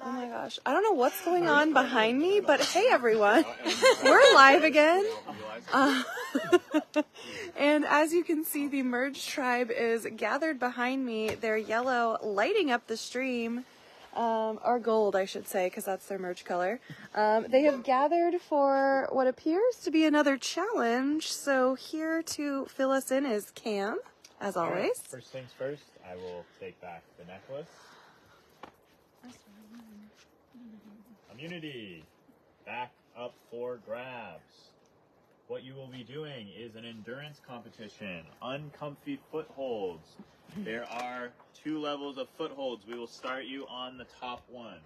Oh my gosh. I don't know what's going on behind me, but hey everyone, we're live again. And as you can see, the Merge Tribe is gathered behind me. They're yellow, lighting up the stream, or gold I should say, because that's their merge color. They have gathered for what appears to be another challenge. So here to fill us in is Cam, as always. Right, first things first, I will take back the necklace. Immunity, back up for grabs. What you will be doing is an endurance competition, uncomfy footholds. There are 2 levels of footholds. We will start you on the top one.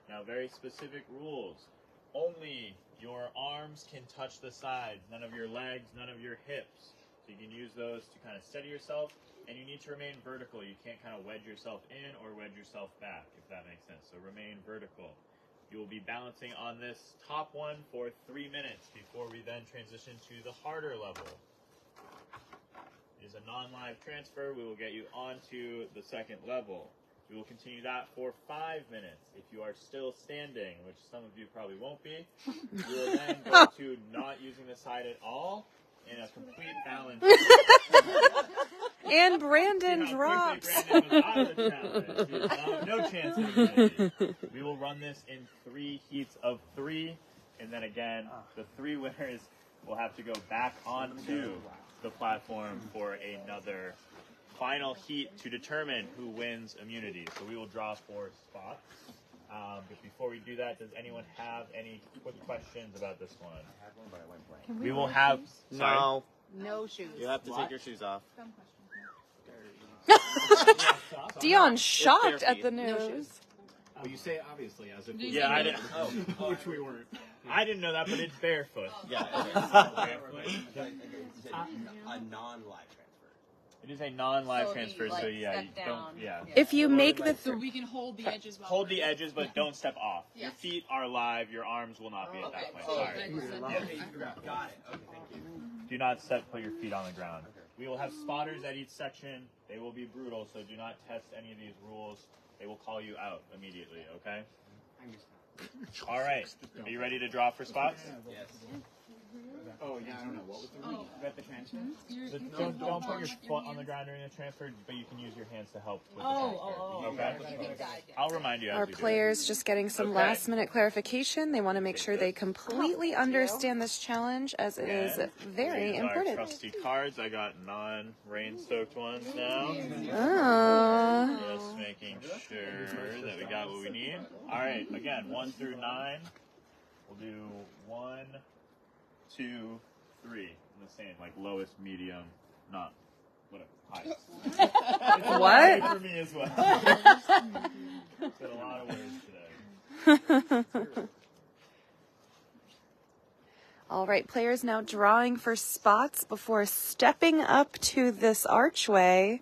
Now, very specific rules. Only your arms can touch the sides, none of your legs, none of your hips. So you can use those to kind of steady yourself, and you need to remain vertical. You can't kind of wedge yourself in or wedge yourself back, if that makes sense. So remain vertical. You will be balancing on this top one for 3 minutes before we then transition to the harder level. It is a non-live transfer. We will get you onto the second level. We will continue that for 5 minutes. If you are still standing, which some of you probably won't be, we will then go to not using the side at all in a complete balance. And Brandon drops. Brandon was out of the challenge. No chance of immunity. We will run this in 3 heats of 3, and then again, the 3 winners will have to go back onto the platform for another final heat to determine who wins immunity. So we will draw 4 spots. But before we do that, does anyone have any quick questions about this one? I had one, but I went blank. We will have... No. No shoes. You have to take your shoes off. Dion's shocked at the news. Well, you say obviously as if Yeah, I didn't. which we weren't. I didn't know that, but it's barefoot. Yeah. It's a non-live transfer. It is a non-live So transfer, you, like, so yeah, step you down. don't. Yeah. If you make the So we can hold the edges while Hold we're the edges, but don't step off. Your Yes. feet are live. Your arms will not be at that point. Oh, Sorry. okay. Got it. Okay, thank you. Do not put your feet on the ground. We will have spotters at each section. They will be brutal, so do not test any of these rules. They will call you out immediately, okay? All right. Are you ready to draw for spots? Yes. Oh yeah, I don't know. What was the about the transfer? Don't put your foot on the ground during the transfer, but you can use your hands to help with the transfer. Okay? I'll remind you as Our we do it. players just getting some Okay. last minute clarification. They want to make sure they completely understand this challenge as it is very These are important. trusty cards. I got non-rain-soaked ones now. Oh. Just making sure that we got what we need. All right, again, 1 through 9. We'll do 1, 2, 3. In the same, like lowest, medium, not whatever. Highest. What? For me as well. Said a lot of words today. All right, players now drawing for spots before stepping up to this archway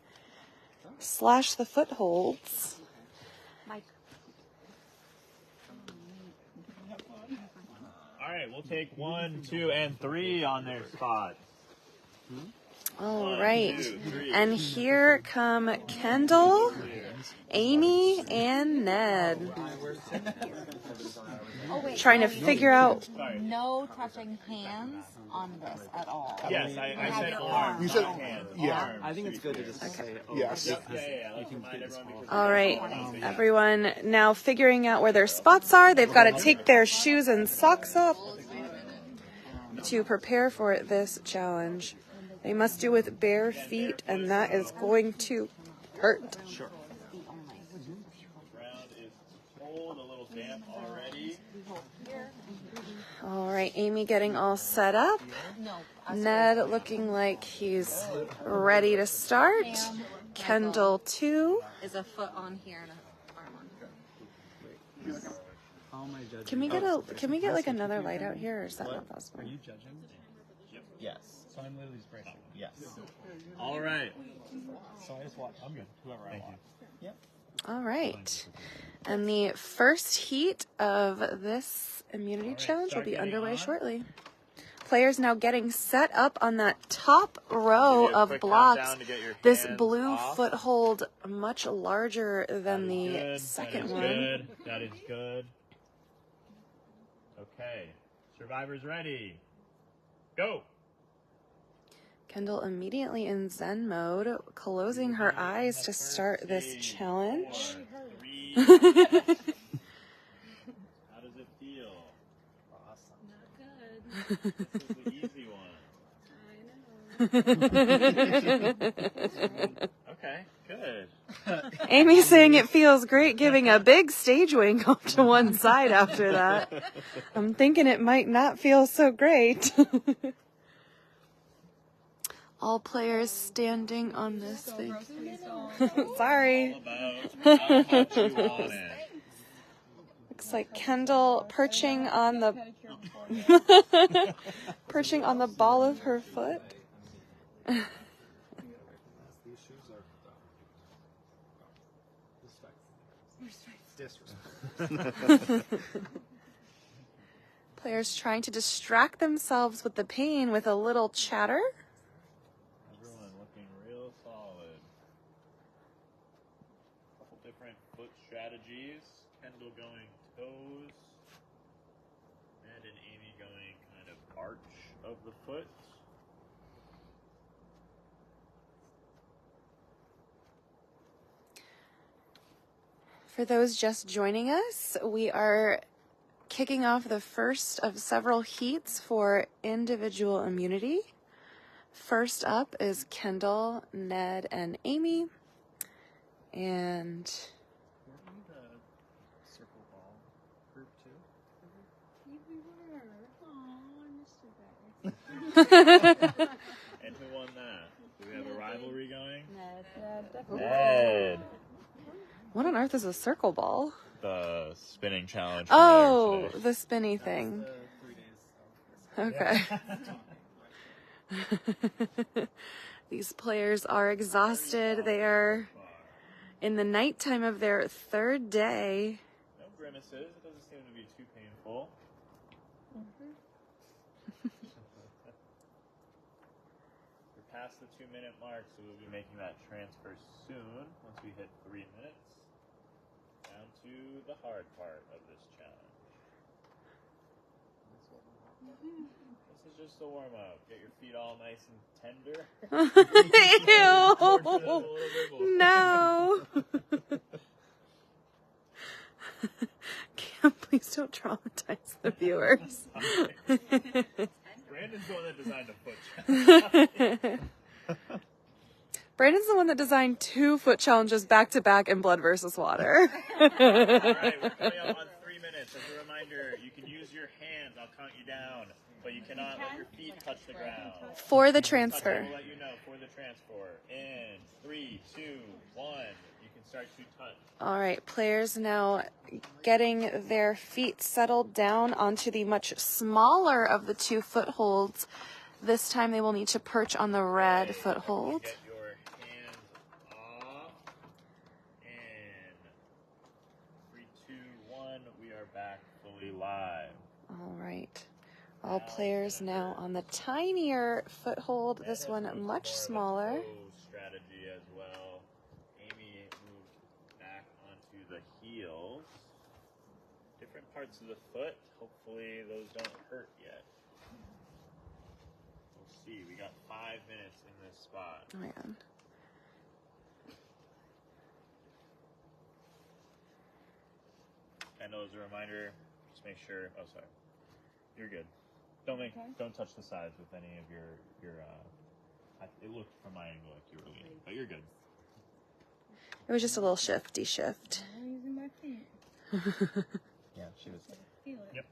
/ the footholds. All right, we'll take 1, 2, and 3 on their spots. All 1, right, 2, 3. and here come Kendall, Amy, and Ned. Oh, wait, Trying to figure out. Sorry. No touching hands on this at all. Yes, I have said your arms. arms. You not said- hands. yeah. Arms, I think it's to be good to clear. just say, oh, Yes. Yep, yeah. Let's remind everyone because All right, So, yeah. everyone now figuring out where their spots are. They've got to take their shoes and socks off to prepare for this challenge. They must do with bare feet, and that is going to hurt. Sure. The ground is cold, a little damp already. All right, Amy getting all set up. Ned looking like he's ready to start. Kendall too. Is a foot on here and an arm on. How am I judging? Can we get like another light out here, or is that not possible? Are you judging? Yes. So I'm literally just bracing. Yes. All right. So I just watch. I'm good. Whoever I want. All right. And the first heat of this immunity challenge will be start getting underway on. shortly. Players now getting set up on that top row of blocks. This blue foothold much larger than the second one. Good. That is good. Okay. Survivors ready. Go. Kendall immediately in Zen mode, closing her eyes to start this challenge. 4, 3. How does it feel? Not good. This is the easy one. Okay, good. Amy's saying it feels great, giving a big stage wink off to one side after that. I'm thinking it might not feel so great. All players standing on this thing. Sorry. How much you want it. Looks like Kendall perching on the perching on the ball of her foot. Players trying to distract themselves with the pain with a little chatter. Everyone looking real solid. Couple different foot strategies. Kendall going toes. Ned and Amy going kind of arch of the foot. For those just joining us, we are kicking off the first of several heats for individual immunity. First up is Kendall, Ned, and Amy. And Circle ball group 2. And who won that? Do we have a rivalry going? Ned. Ned. what on earth is a circle ball? The spinning challenge. Oh, the spinny thing. 3 days. Okay. These players are exhausted. They are in the nighttime of their third day. No grimaces. It doesn't seem to be too painful. We're past the 2-minute mark, so we'll be making that transfer soon once we hit 3 minutes. Down to the hard part of this challenge. This is just a warm up. Get your feet all nice and tender. Ew! No! Cam, please don't traumatize the viewers. Brandon's the one that designed a foot challenge. Brandon's the one that designed 2 foot challenges back to back in Blood versus Water. All right, we're coming up on 3 minutes. As a reminder, you can use your hands. I'll count you down, but you cannot let your feet touch the ground. For the Touch it, transfer. we'll let you know for the transfer. In 3, 2, 1, you can start to touch. All right, players now getting their feet settled down onto the much smaller of the 2 footholds. This time they will need to perch on the red foothold. Get your hands off. In 3, 2, 1, we are back fully live. All right. All players now on the tinier foothold. This one much smaller. Strategy as well. Amy moved back onto the heels. Different parts of the foot. Hopefully those don't hurt yet. We'll see. We got 5 minutes in this spot. Oh, man. And as a reminder, just make sure. Oh, sorry. You're good. Don't touch the sides with any of your it looked from my angle like you were leaning, but you're good. It was just a little shifty shift. I'm using my feet. Yeah, she was. Feel it. Yep.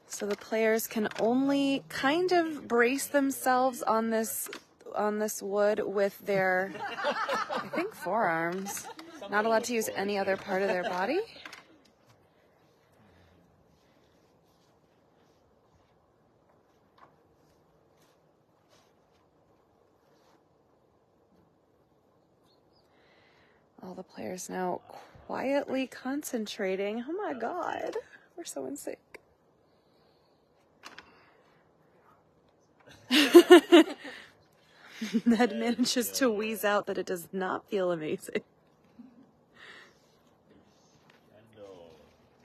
So the players can only kind of brace themselves on this wood with their, I think, forearms. Not allowed to use any other part of their body. All the players now quietly concentrating. Oh my God, we're so in sync. Ned manages to wheeze out that it does not feel amazing. Kendall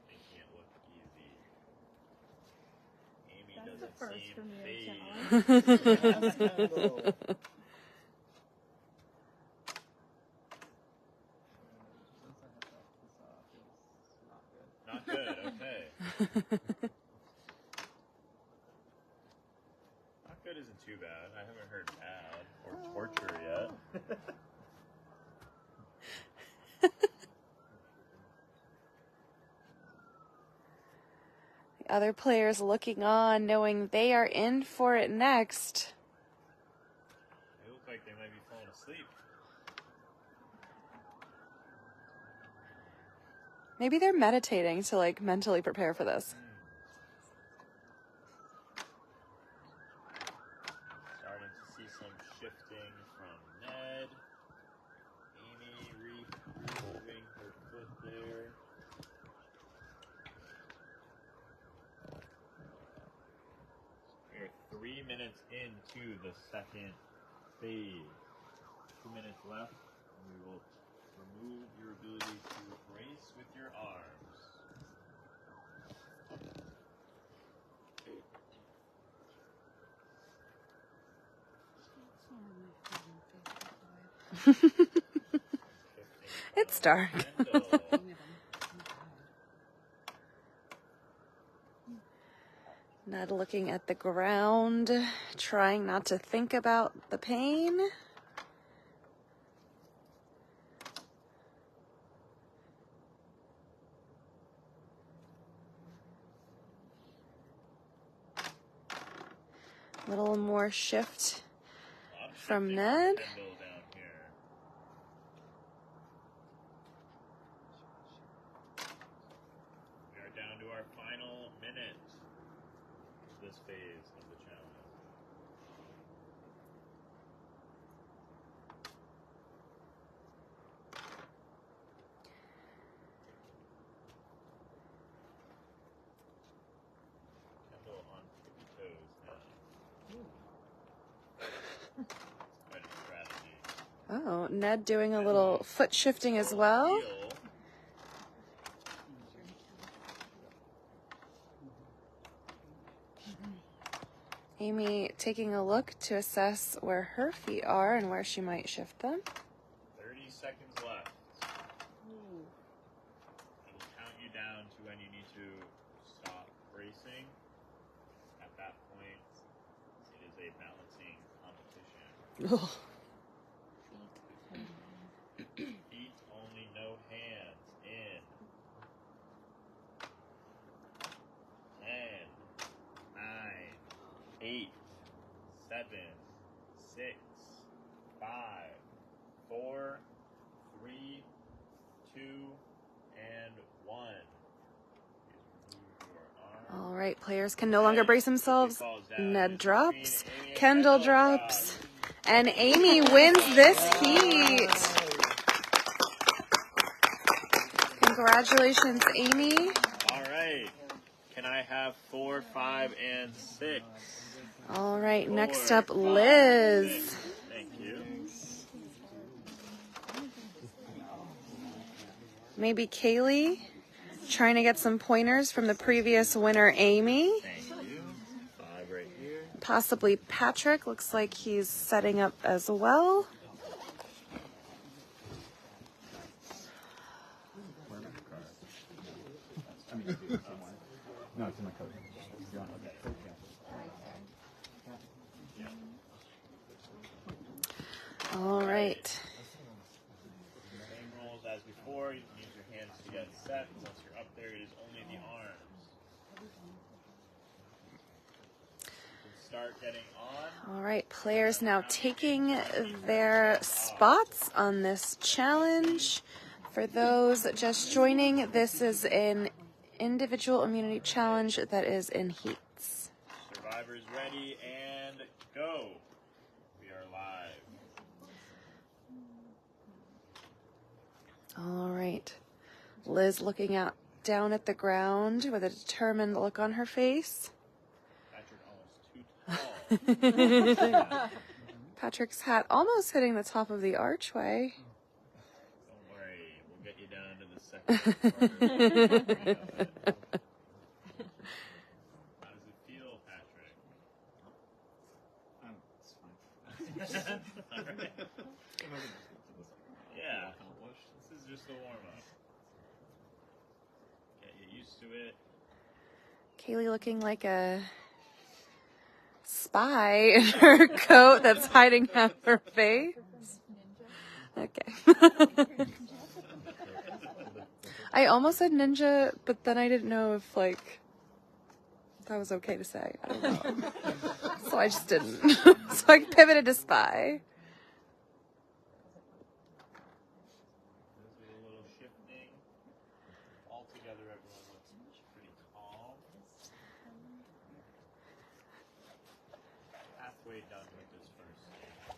making it look easy. Amy That's the doesn't first seem for me, phased. Not good, okay. Not good isn't too bad. I haven't heard bad or torture yet. The other players looking on, knowing they are in for it next. They look like they might be falling asleep. Maybe they're meditating to like mentally prepare for this. Starting to see some shifting from Ned. Amy removing her foot there. We're 3 minutes into the second phase. 2 minutes left, and we will remove your ability to brace with your arms. It's dark. Ned looking at the ground, trying not to think about the pain. A little more shift from Ned. We are down to our final minute of this phase of the challenge. Kendall on tippy toes now. Quite a strategy. Oh, Ned doing a little foot shifting as well. Heel. Amy taking a look to assess where her feet are and where she might shift them. 30 seconds left. It'll count you down to when you need to stop bracing. At that point, it is a balancing competition. Ugh. Feet only, no hands. In 10, 9, 8, 7, 6, 5, 4, 3, 2, and 1. All right, players can no longer brace themselves. Ned drops, Kendall drops, and Amy wins this heat. Congratulations, Amy. All right. Can I have 4, 5, and 6? All right, next up, Liz. Thank you. Maybe Kaylee, trying to get some pointers from the previous winner, Amy. Thank you. 5 right here. Possibly Patrick, looks like he's setting up as well. No, it's in my coat. All right. Same rules as before. You can use your hands to get set. Once you're up there, it is only the arms. You can start getting on. All right, players now taking their spots on this challenge. For those just joining, this is an individual immunity challenge that is in heats. Survivors ready and go. We are live. All right. Liz looking out down at the ground with a determined look on her face. Patrick almost too tall. Patrick's hat almost hitting the top of the archway. Don't worry, we'll get you down to the second part. How does it feel, Patrick? It's fine. All right. Yeah, this is just the warm-up. Get used to it. Kaylee looking like a spy in her coat that's hiding half her face. Okay. I almost said ninja, but then I didn't know if, like, that was okay to say. I don't know. So I just didn't. So I pivoted to spy. There's a little shifting. Altogether, everyone looks pretty calm. Halfway done with this first stage.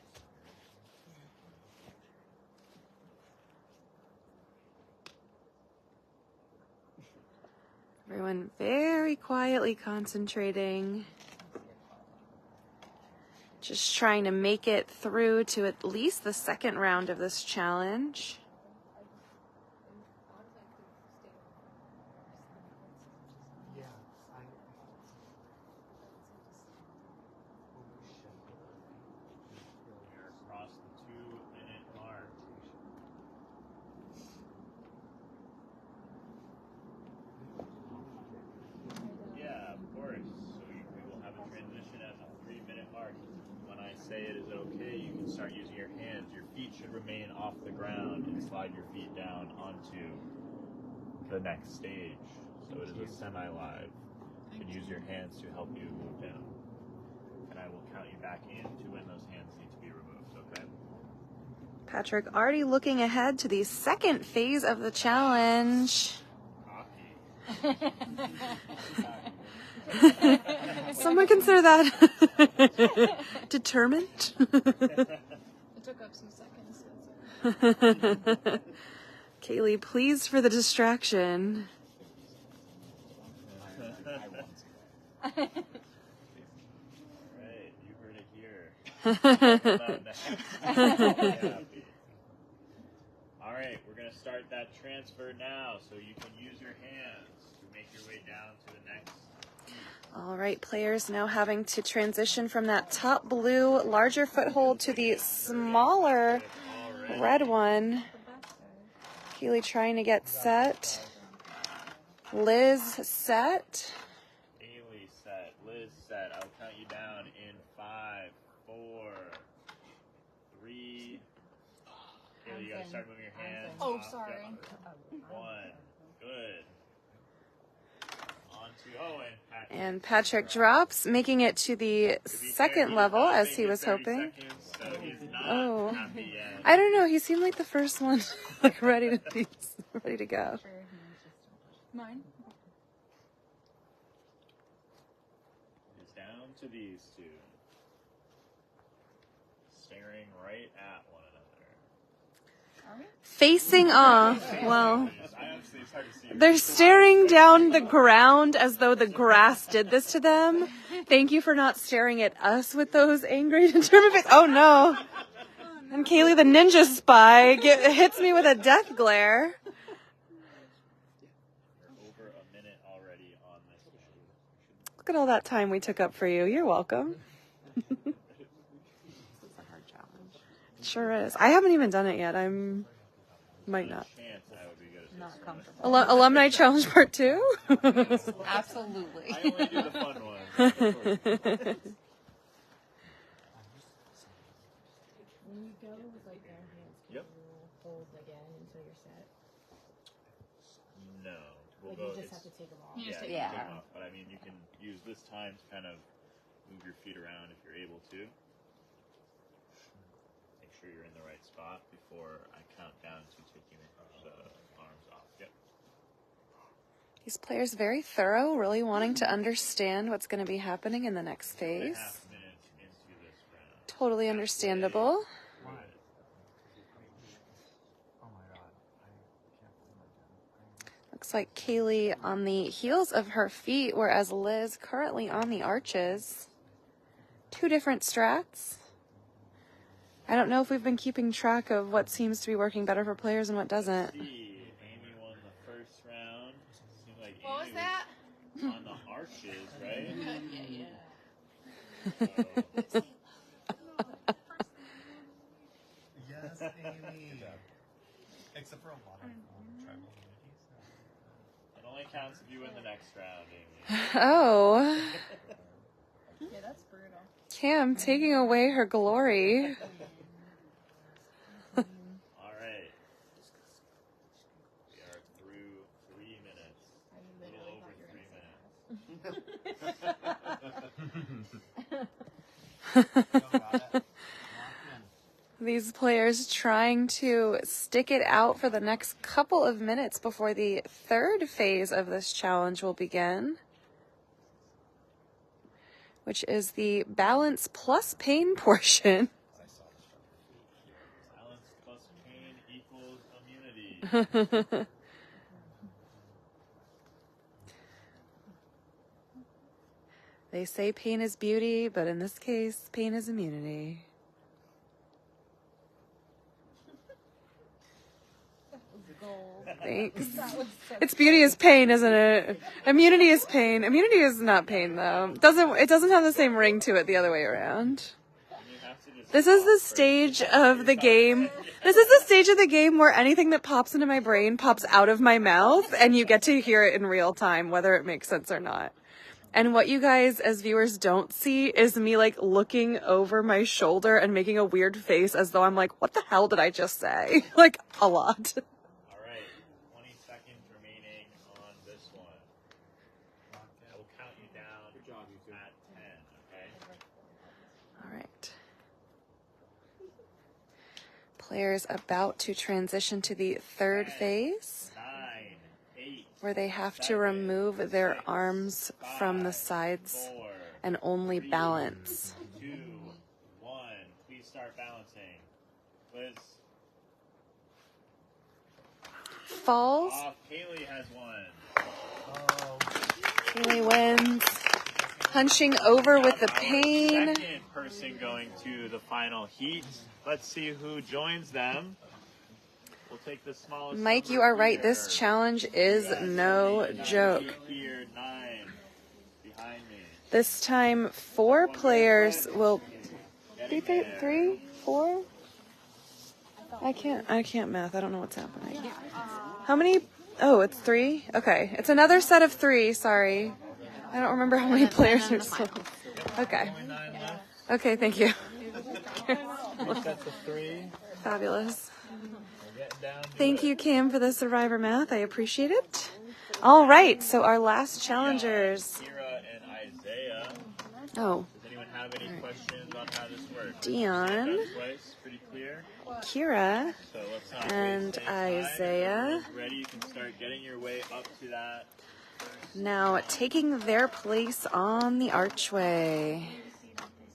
Everyone very quietly concentrating. Just trying to make it through to at least the second round of this challenge. We're across the 2-minute mark. Yeah, of course. So we will have a transition at the 3-minute mark. When I say it is okay, you can start using your hands. Your feet should remain off the ground and slide your feet down onto the next stage. So it is a semi-live. You can use your hands to help you move down. And I will count you back in to when those hands need to be removed, okay? Patrick already looking ahead to the second phase of the challenge. Cocky. Someone consider that determined? It took up some seconds. Kaylee, pleased for the distraction. Alright, you heard it here. Alright, we're going to start that transfer now, so you can use your hands to make your way down to the next. All right, players now having to transition from that top blue, larger foothold to the smaller red one. Kaylee trying to get set. Liz set. Haley set, Liz set. I'll count you down in 5, 4, 3. Haley, you gotta start moving your hands. Oh, off, sorry. down. 1. Good. On to Owen. And Patrick drops, making it to the second level as he was hoping. Oh, I don't know. He seemed like the first one, like ready to go. Mine? It's down to these two. Staring right at one another. Facing off. Well, I honestly, it's hard to see. they're staring down the ground as though the grass did this to them. Thank you for not staring at us with those angry, determined faces. Oh no. And Kaylee, the ninja spy, hits me with a death glare. Over a minute already on this game. Look at all that time we took up for you. You're welcome. It's a hard challenge. It sure is. I haven't even done it yet. Might not. Chance I would be good at Not this. comfortable. Alumni Challenge Part 2? Absolutely. I only do the fun ones. When you go with like bare hands, can Yep. you hold again until you're set? No. We'll Like go. you just have to take them off. You just take Yeah. Take them off. But I mean, you can use this time to kind of move your feet around if you're able to. Make sure you're in the right spot before I count down to taking the arms off. Yep. These players very thorough, really wanting to understand what's going to be happening in the next 2.5 phase. minutes into this round. Totally understandable. Good. Oh my god. I can't believe I did. Looks like Kaylee on the heels of her feet, whereas Liz currently on the arches. two different strats. I don't know if we've been keeping track of what seems to be working better for players and what doesn't. See, Amy won the first round. Seemed like What was Amy that? was on the arches, right? Yeah. Yes, Amy. Except for a lot of tribal communities. It only counts if you win the next round, Amy. Oh, Yeah, that's brutal. Cam taking away her glory. All right. We are through 3 minutes. I A little literally over thought 3 minutes. These players trying to stick it out for the next couple of minutes before the third phase of this challenge will begin, which is the balance plus pain portion. Balance plus pain equals immunity. They say pain is beauty, but in this case, pain is immunity. Thanks. It's beauty is pain, isn't it? Immunity is pain. Immunity is not pain, though. It doesn't have the same ring to it the other way around. This is the stage of the game. This is the stage of the game where anything that pops into my brain pops out of my mouth, and you get to hear it in real time, whether it makes sense or not. And what you guys as viewers don't see is me like looking over my shoulder and making a weird face as though I'm like, what the hell did I just say? Like a lot. All right, 20 seconds remaining on this one. I will count you down at 10, okay? All right. Players about to transition to the third phase, 9, 8, where they have to 7, remove their 6, arms from the 5, sides 4, and only 3, balance. 2, 1. Please start balancing. Liz. Falls. Off. Kaylee has won. Kaylee wins. Punching over with the pain. Second person going to the final heat. Let's see who joins them. We'll take the smallest. Mike, number you are right. here. This challenge is no joke. Here, 9 behind me. This time, 4 players will. Getting there. 3, 4. I can't math. I don't know what's happening. How many? Oh, it's 3? Okay. It's another set of 3. Sorry. I don't remember how many players are still. Okay. Only 9 left. Okay, thank you. Sets of 3. Fabulous. We're getting down to Thank it. you, Cam, for the survivor math. I appreciate it. All right, so our last challengers. Kira and Isaiah. Oh, Does anyone have any questions on how this works? Dion, That's twice, pretty clear. Kira, So let's not and waste any time. Isaiah. If everyone's ready, you can start getting your way up to that. Now taking their place on the archway.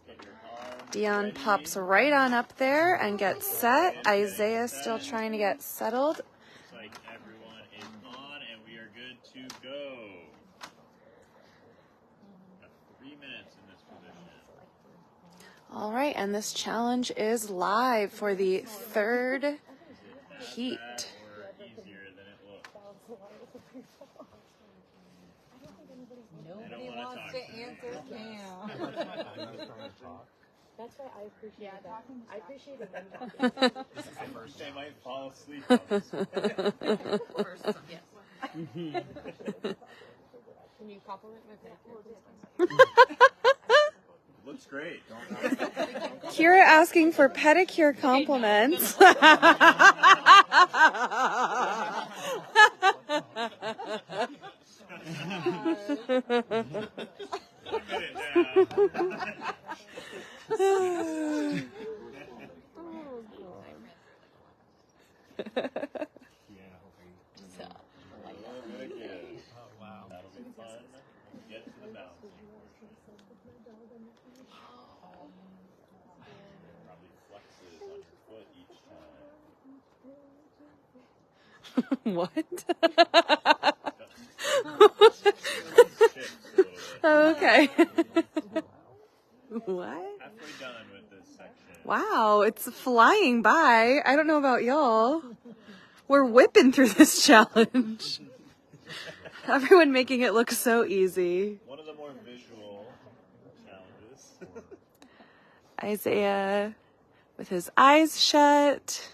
Get your arms Dion ready. pops right on up there and gets set. Isaiah still trying to get settled. Looks like everyone is on and we are good to go. Got 3 minutes in this position. All right, and this challenge is live for the third Is it heat. that or easier than it looks? Nobody wanna wants talk to to me. answer Cam. That's why I appreciate that. I appreciate it. They might fall asleep on this one. Can you compliment my pedicure? Looks great. Kira asking for pedicure compliments. Wow. That'll be fun. Get to the balancing. Probably flexes on your foot each time. What? Shifts a little bit. Oh, okay. What? Halfway done with this section. Wow, it's flying by. I don't know about y'all. We're whipping through this challenge. Everyone making it look so easy. One of the more visual challenges. Isaiah with his eyes shut.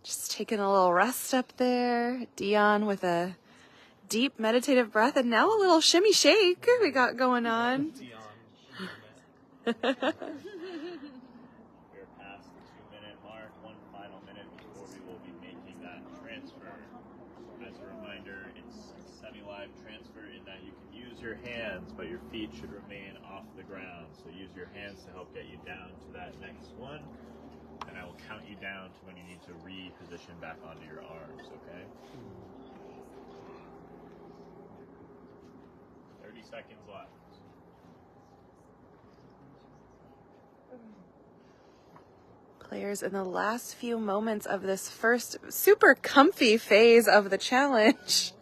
Just taking a little rest up there. Dion with a deep meditative breath and now a little shimmy shake we got going on. We're past the 2-minute mark, one final minute before we will be making that transfer. As a reminder, it's semi-live transfer in that you can use your hands, but your feet should remain off the ground. So use your hands to help get you down to that next one. And I will count you down to when you need to reposition back onto your arms, okay? 30 seconds left. Players in the last few moments of this first super comfy phase of the challenge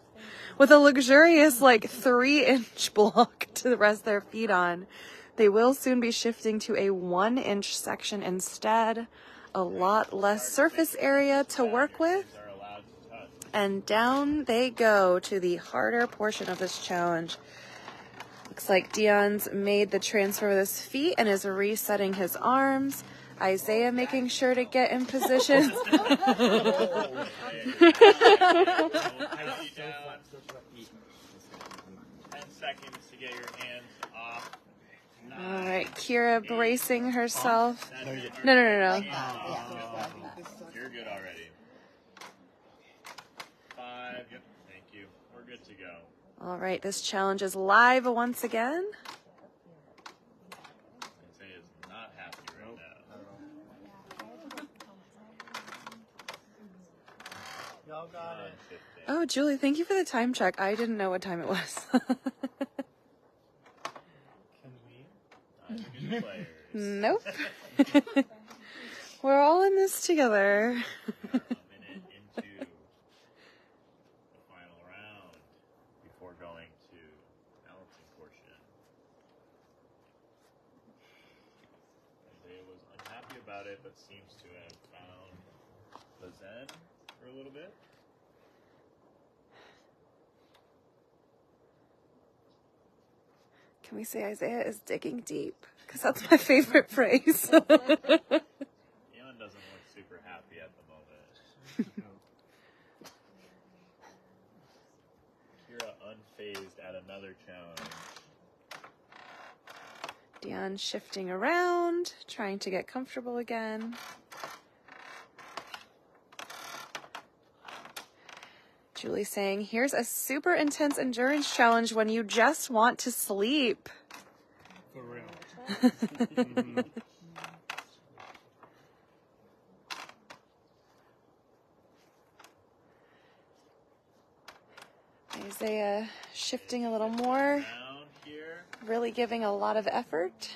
with a luxurious like 3-inch block to rest their feet on. They will soon be shifting to a 1-inch section instead. A lot less surface area to work with. And down they go to the harder portion of this challenge. Looks like Dion's made the transfer with his feet and is resetting his arms. Isaiah making sure to get in position. 10 seconds to get your hands off. All right, Kira bracing herself. No. You're good already. 5. Yep. Thank you. We're good to go. All right, this challenge is live once again. Isaiah is not happy right now. Y'all got it. Oh, Julie, thank you for the time check. I didn't know what time it was. Can we? Not the good players. Nope. We're all in this together. A minute into the final round before going to balancing portion. Isaiah was unhappy about it, but seems to have found the zen for a little bit. Can we say Isaiah is digging deep? Because that's my favorite phrase. Leon doesn't look super happy at the moment. Kira unfazed at another challenge. Dion shifting around, trying to get comfortable again. Julie saying, here's a super intense endurance challenge when you just want to sleep. For real. Isaiah shifting a little more, Around here really giving a lot of effort.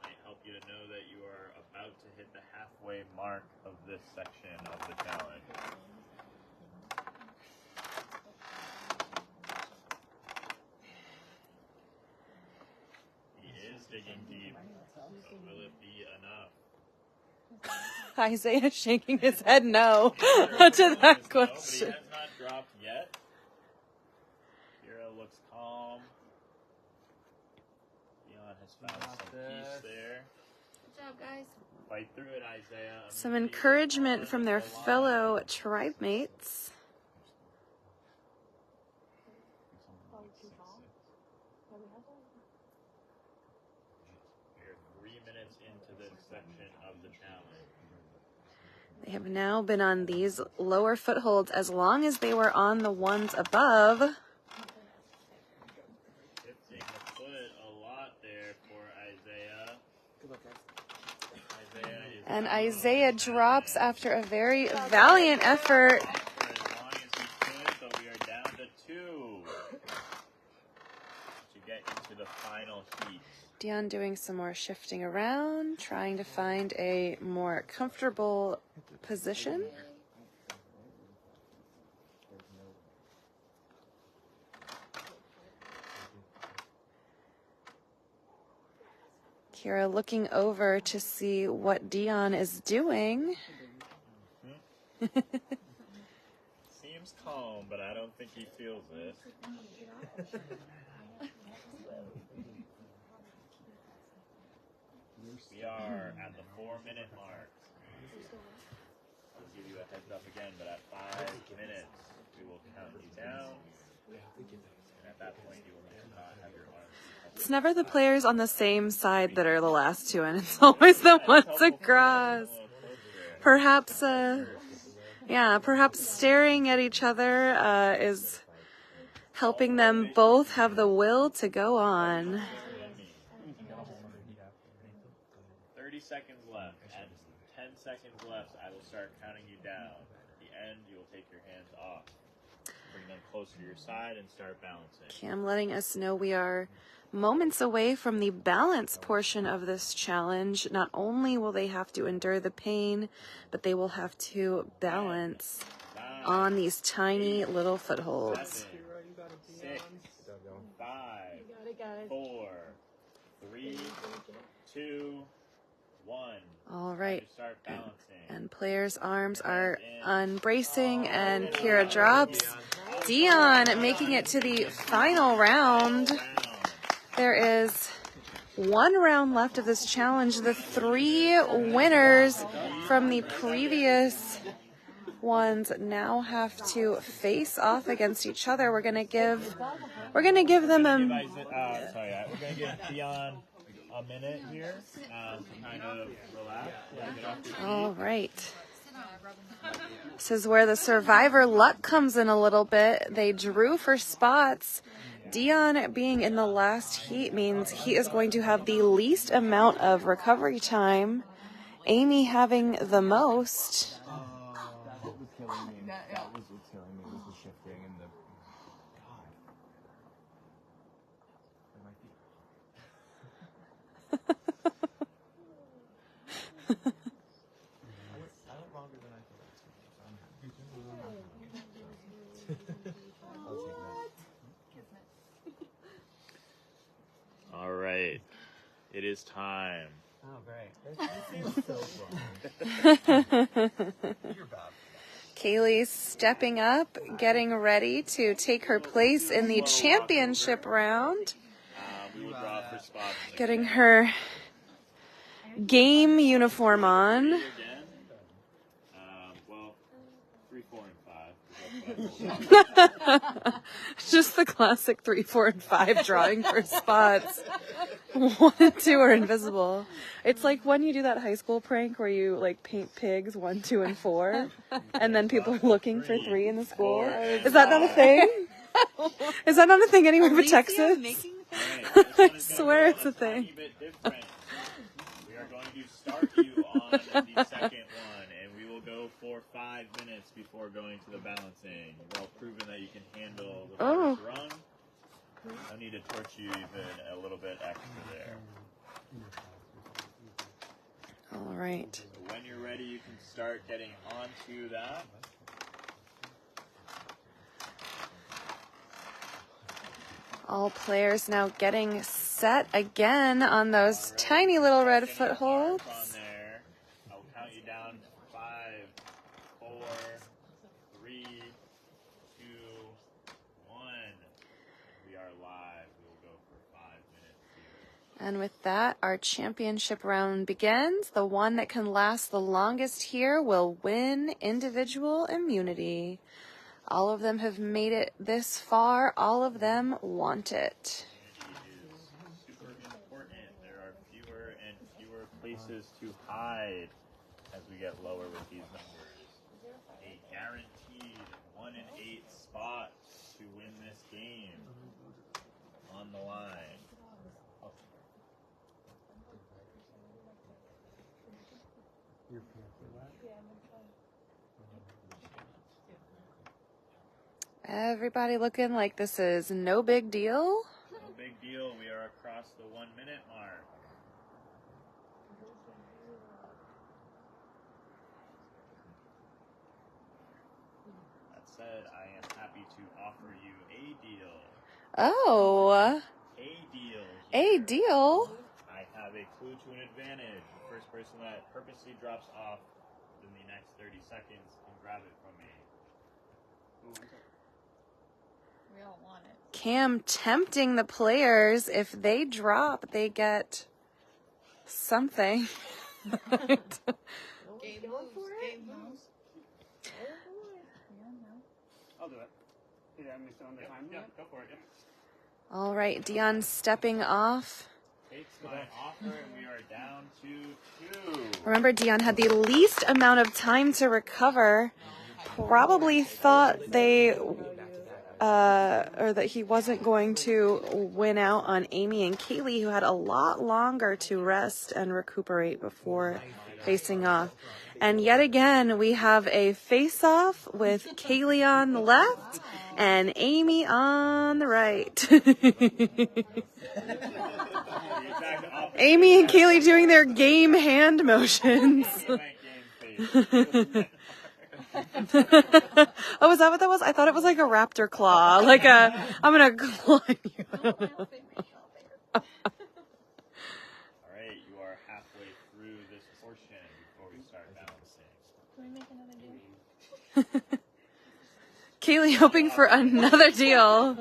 might help you to know that you are about to hit the halfway mark of this section of the challenge. He is digging deep, but will it be enough? Isaiah shaking his head no to that But he question. has not dropped yet. Kira looks calm. Leon has found some peace there. Good job, guys. Fight through it, Isaiah. Some encouragement from their fellow tribe mates. We're 3 minutes into this section of the challenge. They have now been on these lower footholds as long as they were on the ones above. Shifting the foot a lot there for Isaiah. Isaiah is And out Isaiah of drops it. after a very valiant effort. For as long as he could, but we are down to 2 to get into the final heat. Dion doing some more shifting around, trying to find a more comfortable position. Kira looking over to see what Dion is doing. Seems calm, but I don't think he feels it. We are at the 4-minute mark. I'll give you a heads up again, but at 5 minutes, we will count you down. And at that point, you will not have your arms. It's never the players on the same side that are the last two, and it's always the ones across. Perhaps, perhaps staring at each other is helping them both have the will to go on. 30 seconds left. At 10 seconds left, I will start counting you down. At the end, you will take your hands off. Bring them closer to your side and start balancing. Cam letting us know we are moments away from the balance portion of this challenge. Not only will they have to endure the pain, but they will have to balance on these tiny little footholds. 6, 5, 4, 3, 2, 1. All right. Start balancing. And players' arms are unbracing, and Kira drops. Dion making it to the final round. There is one round left of this challenge. The 3 winners from the previous ones now have to face off against each other. We're gonna give them we're gonna give Dion a minute here to kind of relax. All right. This is where the survivor luck comes in a little bit. They drew for spots. Dion being in the last heat means he is going to have the least amount of recovery time. Amy having the most. What was killing me? That was what's killing me. Was the shifting and the. God. And my feet. I went longer than I thought. I'll take that. All right. It is time. Oh, great. This seems so wrong. You're bad. Kaylee's stepping up, getting ready to take her place in the championship round. We will draw for spots. Getting her game uniform on. Again. Well, 3, 4, and 5. Just the classic 3, 4, and 5 drawing for spots. 1 and 2 are invisible. It's like when you do that high school prank where you like paint pigs 1, 2, and 4, and then people are looking for 3 in the school. Is that not a thing? Is that not a thing anywhere but Texas? I swear it's a thing. We are going to start you on the second one, and we will go for 5 minutes before going to the balancing. Well proven that you can handle the first run. I need to torch you even a little bit extra there. All right. So when you're ready, you can start getting onto that. All players now getting set again on those tiny little red footholds. On there. I'll count you down to 5, 4, 3, 2, 1. We are live. We will go for 5 minutes here. And with that, our championship round begins. The one that can last the longest here will win individual immunity. All of them have made it this far. All of them want it. Immunity is super important. There are fewer and fewer places to hide as we get lower with these numbers. A guaranteed 1 in 8 spots to win this game on the line. Everybody looking like this is no big deal. No big deal. We are across the 1 minute mark. That said, I am happy to offer you a deal. Oh, A deal. a deal. I have have a clue to an advantage. The first person that purposely drops off in the next 30 seconds can grab it from me. We all want it. Cam tempting the players. If they drop, they get something. Game moves. Game moves. I'll do it. Yeah, I'm still under time. Yeah, go for it. Yep. All right, Dion stepping off. Takes my offer, and we are down to 2. Remember, Dion had the least amount of time to recover. Probably thought they, or that he wasn't going to win out on Amy and Kaylee, who had a lot longer to rest and recuperate before facing off. And yet again, we have a face-off with Kaylee on the left and Amy on the right. Amy and Kaylee doing their game hand motions. Oh, is that what that was? I thought it was like a raptor claw. Like a, I'm gonna claw you. Alright, you are halfway through this portion before we start balancing. Can we make another game? Kaylee hoping for another deal.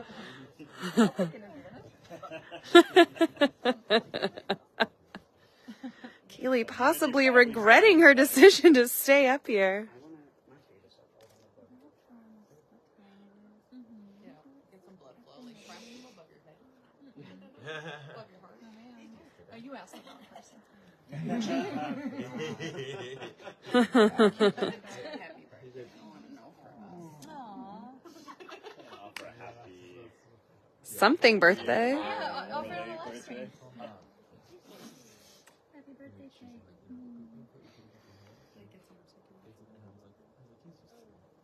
Kaylee possibly regretting her decision to stay up here. Get some blood flow, like fractional above your head. Above your heart. Oh, you asked the wrong person. Happy birthday. I want to know for us. Offer a happy Something birthday. Yeah, over on the left screen. Happy birthday, Shay.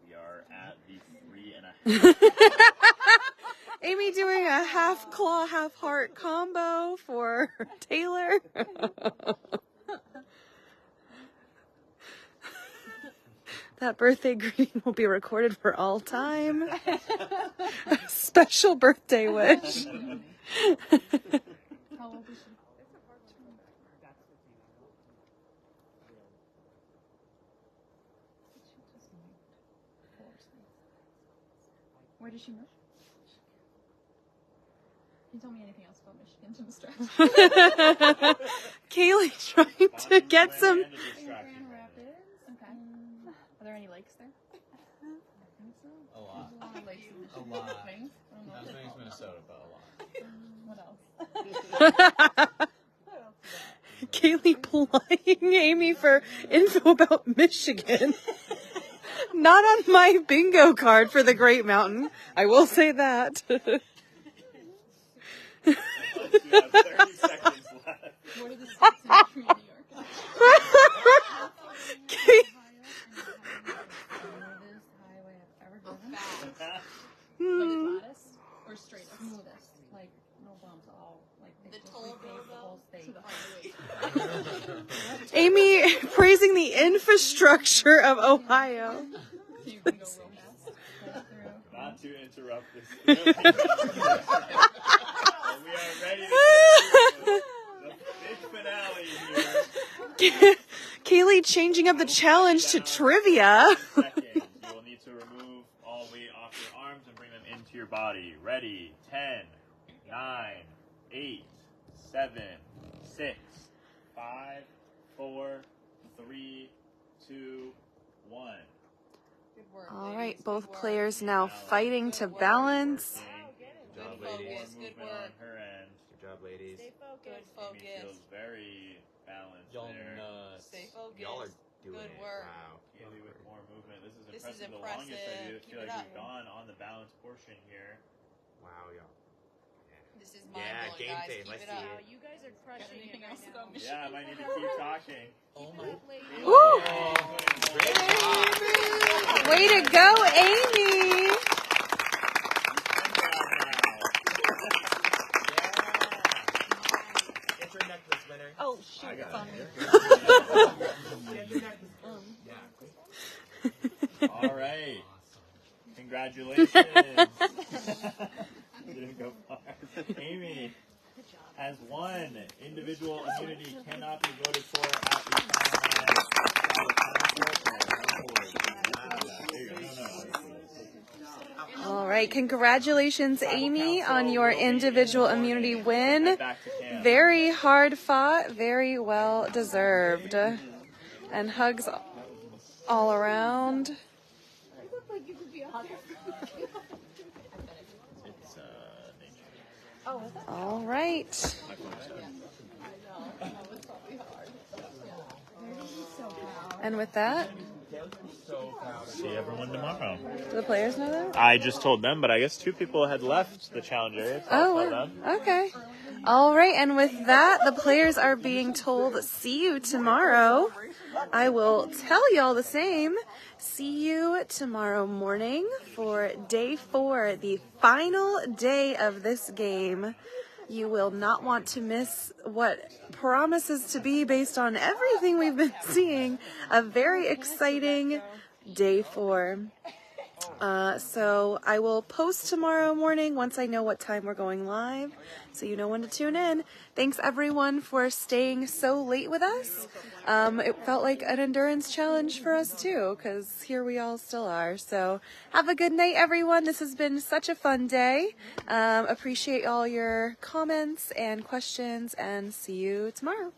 We are at the 3.5. Amy doing a half claw, half heart combo for Taylor. That birthday greeting will be recorded for all time. A special birthday wish. How old is she? Where does she move? Can you tell me anything else about Michigan to distract me? Kaylee trying to get some. Grand Rapids. Okay. Are there any lakes there? A lot. A lot of lakes in A Michigan. lot. Wings? I don't know. Not as many as Minnesota, but a lot. What else? Kaylee plying Amy for info about Michigan. Not on my bingo card for the Great Mountain. I will say that. You have 30 seconds left. What are the states in between New York? Highway I've ever driven. Like flattest or straightest? Smoothest. Like no bumps at all. Like the toll goes the whole state. Amy praising the infrastructure of Ohio. You can go real fast. Go through. Not to interrupt this. We are ready to get to the big finale here. Kaylee changing up the challenge to trivia. Seconds. You will need to remove all weight off your arms and bring them into your body. Ready? 10, 9, 8, 7, 6, 5, 4, 3, 2, 1. Good work. All right, both players now fighting to balance. Good job, More ladies. movement on her end. Good job, ladies. Good Amy focus. feels very balanced Y'all there. nuts. Stay focused. Y'all are doing Good it. work. Wow. Kaylee with more movement. This is This is impressive. The longest I impressive. do Keep feel it like up. we've gone on the balance portion here. Wow, y'all. This is Yeah, mind blowing, game guys. tape, Keep I it see up. it. You guys are Got crushing anything it else right about now. Michigan? Yeah, I might need to keep talking. Oh Keep my. it up, ladies. Woo! Great job. Way to go, Amy! Get your necklace, winner. Oh, shoot. It's on me. Get your necklace. Yeah. All right. Congratulations. Didn't go far. Amy, as one. Individual immunity cannot be voted for at the All right, congratulations, Amy, on your individual immunity win. Very hard fought, very well deserved. And hugs all around. All right. And with that, see everyone tomorrow. do the players know that? I just told them, but I guess 2 people had left the challenge area. So I'll tell them. Okay. All right, and with that, the players are being told, see you tomorrow. I will tell y'all the same. See you tomorrow morning for day 4, the final day of this game. You will not want to miss what promises to be, based on everything we've been seeing, a very exciting day 4. So I will post tomorrow morning once I know what time we're going live, so you know when to tune in. Thanks everyone for staying so late with us. It felt like an endurance challenge for us too, because here we all still are. So have a good night, everyone. This has been such a fun day. Appreciate all your comments and questions, and see you tomorrow.